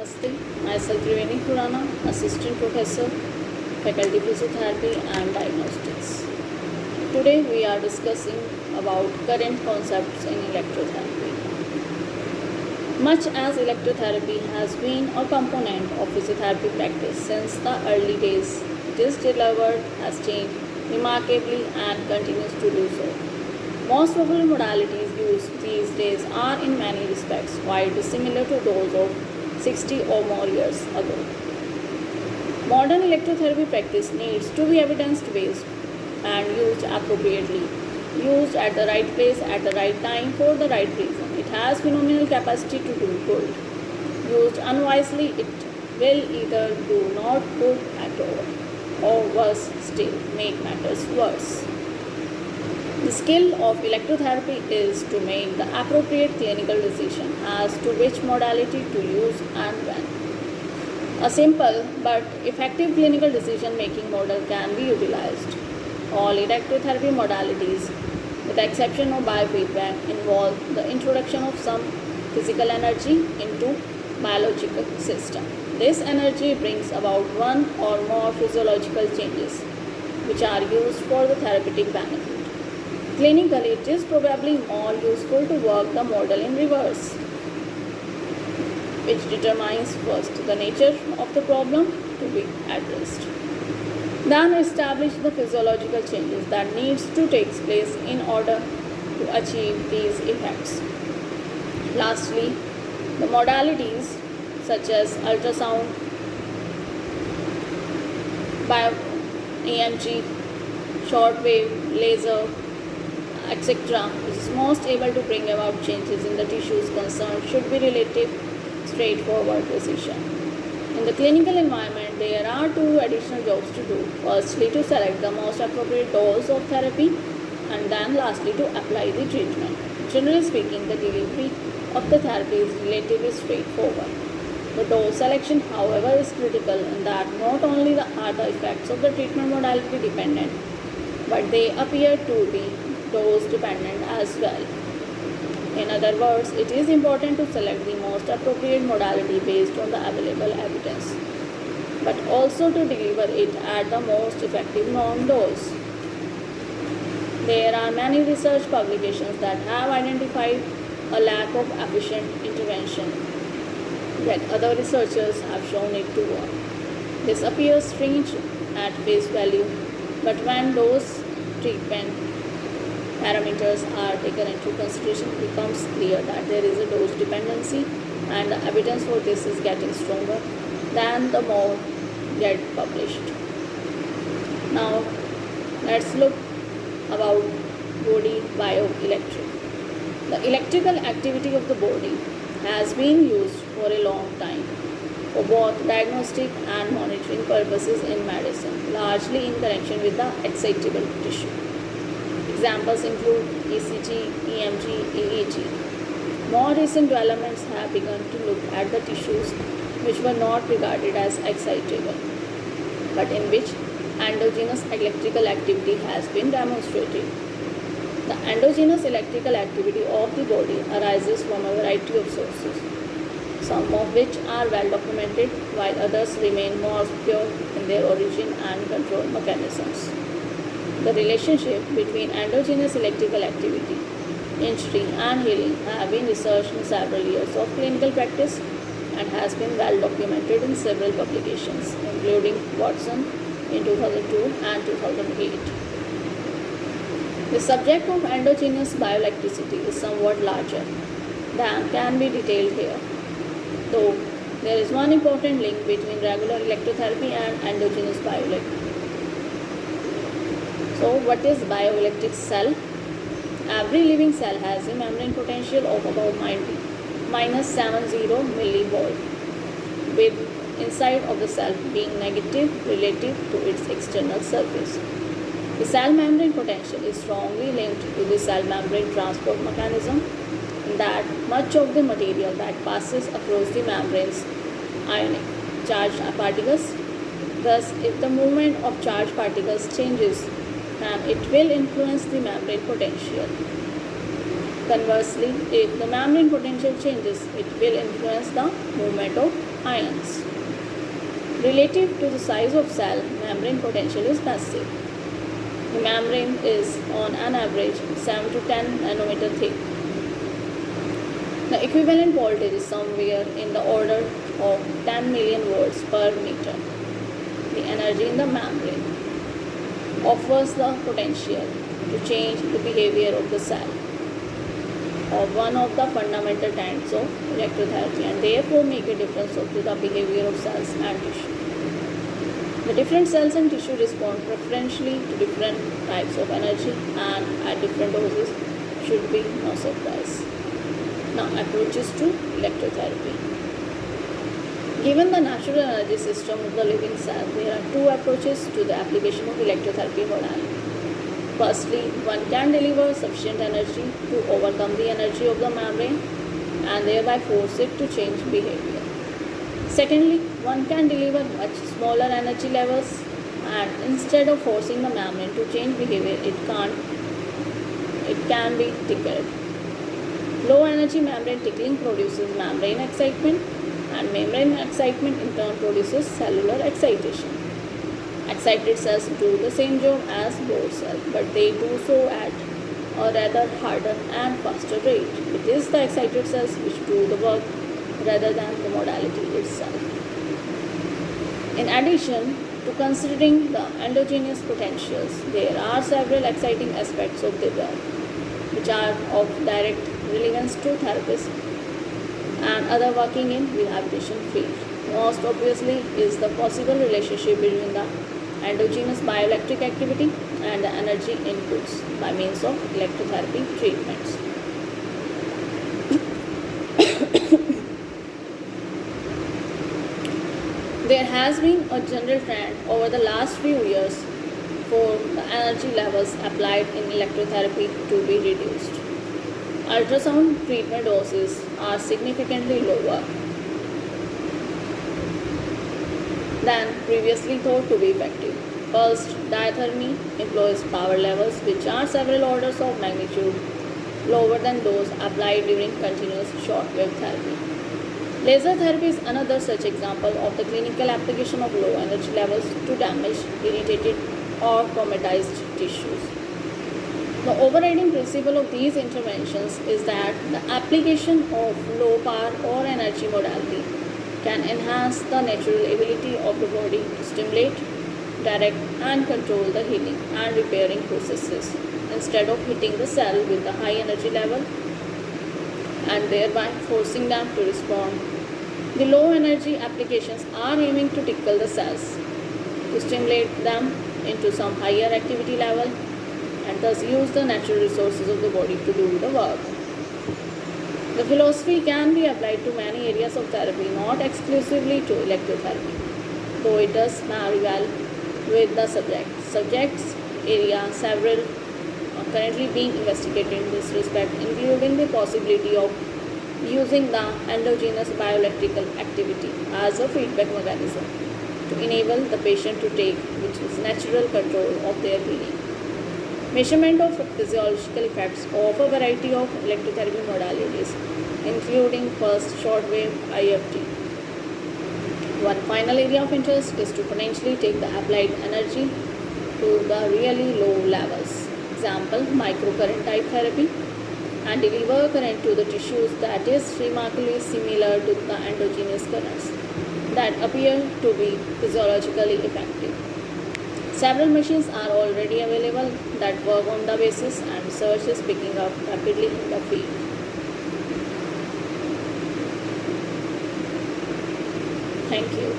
Namaste. Myself Triveni Khurana, Assistant Professor, Faculty Physiotherapy and Diagnostics. Today we are discussing about current concepts in electrotherapy. Much as electrotherapy has been a component of physiotherapy practice since the early days, its delivered has changed remarkably and continues to do so. Most popular modalities used these days are in many respects quite dissimilar to those of 60 or more years ago. Modern electrotherapy practice needs to be evidence-based and used appropriately, used at the right place at the right time for the right reason. It has phenomenal capacity to do good. Used unwisely, it will either do not good at all or worse still, make matters worse. The skill of electrotherapy is to make the appropriate clinical decision as to which modality to use and when. A simple but effective clinical decision making model can be utilized. All electrotherapy modalities, with the exception of biofeedback, involve the introduction of some physical energy into biological system. This energy brings about one or more physiological changes which are used for the therapeutic benefit. Clinically, it is probably more useful to work the model in reverse, which determines first the nature of the problem to be addressed. Then establish the physiological changes that needs to take place in order to achieve these effects. Lastly, the modalities such as ultrasound, EMG, shortwave, laser, etc., which is most able to bring about changes in the tissues concerned, should be relative, straightforward precision. In the clinical environment, there are two additional jobs to do. Firstly, to select the most appropriate dose of therapy, and then lastly, to apply the treatment. Generally speaking, the delivery of the therapy is relatively straightforward. The dose selection, however, is critical in that not only are the effects of the treatment modality dependent, but they appear to be dose dependent as well. In other words, it is important to select the most appropriate modality based on the available evidence, but also to deliver it at the most effective known dose. There are many research publications that have identified a lack of efficient intervention, yet other researchers have shown it to work. This appears strange at face value, but when those treatment parameters are taken into consideration, it becomes clear that there is a dose dependency, and the evidence for this is getting stronger than the more get published. Now, let's look about body bioelectric. The electrical activity of the body has been used for a long time for both diagnostic and monitoring purposes in medicine, largely in connection with the excitable tissue. Examples include ECG, EMG, EEG. More recent developments have begun to look at the tissues which were not regarded as excitable, but in which endogenous electrical activity has been demonstrated. The endogenous electrical activity of the body arises from a variety of sources, some of which are well documented, while others remain more obscure in their origin and control mechanisms. The relationship between endogenous electrical activity, injury, and healing have been researched in several years of clinical practice and has been well documented in several publications, including Watson in 2002 and 2008. The subject of endogenous bioelectricity is somewhat larger than can be detailed here, though there is one important link between regular electrotherapy and endogenous bioelectricity. So, what is bioelectric cell? Every living cell has a membrane potential of about -70 millivolt, with inside of the cell being negative relative to its external surface. The cell membrane potential is strongly linked to the cell membrane transport mechanism, in that much of the material that passes across the membranes ionic charged particles. Thus, if the movement of charged particles changes, and it will influence the membrane potential. Conversely, if the membrane potential changes, it will influence the movement of ions. Relative to the size of cell, membrane potential is massive. The membrane is on an average 7 to 10 nanometer thick. The equivalent voltage is somewhere in the order of 10 million volts per meter. The energy in the membrane offers the potential to change the behavior of the cell, of one of the fundamental tenets of electrotherapy, and therefore make a difference to the behavior of cells and tissue. The different cells and tissue respond preferentially to different types of energy and at different doses should be no surprise. Now, approaches to electrotherapy. Given the natural energy system of the living cell, there are two approaches to the application of electrotherapy modality. Firstly, one can deliver sufficient energy to overcome the energy of the membrane and thereby force it to change behavior. Secondly, one can deliver much smaller energy levels and instead of forcing the membrane to change behavior, it can be tickled. Low energy membrane tickling produces membrane excitement, and membrane excitement in turn produces cellular excitation. Excited cells do the same job as bored cells, but they do so at a rather harder and faster rate. It is the excited cells which do the work rather than the modality itself. In addition to considering the endogenous potentials, there are several exciting aspects of the work which are of direct relevance to therapists and other working in rehabilitation field. Most obviously is the possible relationship between the endogenous bioelectric activity and the energy inputs by means of electrotherapy treatments. There has been a general trend over the last few years for the energy levels applied in electrotherapy to be reduced. Ultrasound treatment doses are significantly lower than previously thought to be effective. Pulsed diathermy employs power levels which are several orders of magnitude lower than those applied during continuous shortwave therapy. Laser therapy is another such example of the clinical application of low energy levels to damage irritated or traumatized tissues. The overriding principle of these interventions is that the application of low power or energy modality can enhance the natural ability of the body to stimulate, direct and control the healing and repairing processes instead of hitting the cell with the high energy level and thereby forcing them to respond. The low energy applications are aiming to tickle the cells, to stimulate them into some higher activity level and thus use the natural resources of the body to do the work. The philosophy can be applied to many areas of therapy, not exclusively to electrotherapy, though it does marry well with the subjects area. Several are currently being investigated in this respect, including the possibility of using the endogenous bioelectrical activity as a feedback mechanism to enable the patient to take which is natural control of their healing. Measurement of physiological effects of a variety of electrotherapy modalities, including pulsed shortwave IFT. One final area of interest is to potentially take the applied energy to the really low levels, example microcurrent type therapy, and deliver current to the tissues that is remarkably similar to the endogenous currents that appear to be physiologically effective. Several machines are already available that work on the basis, and research is picking up rapidly in the field. Thank you.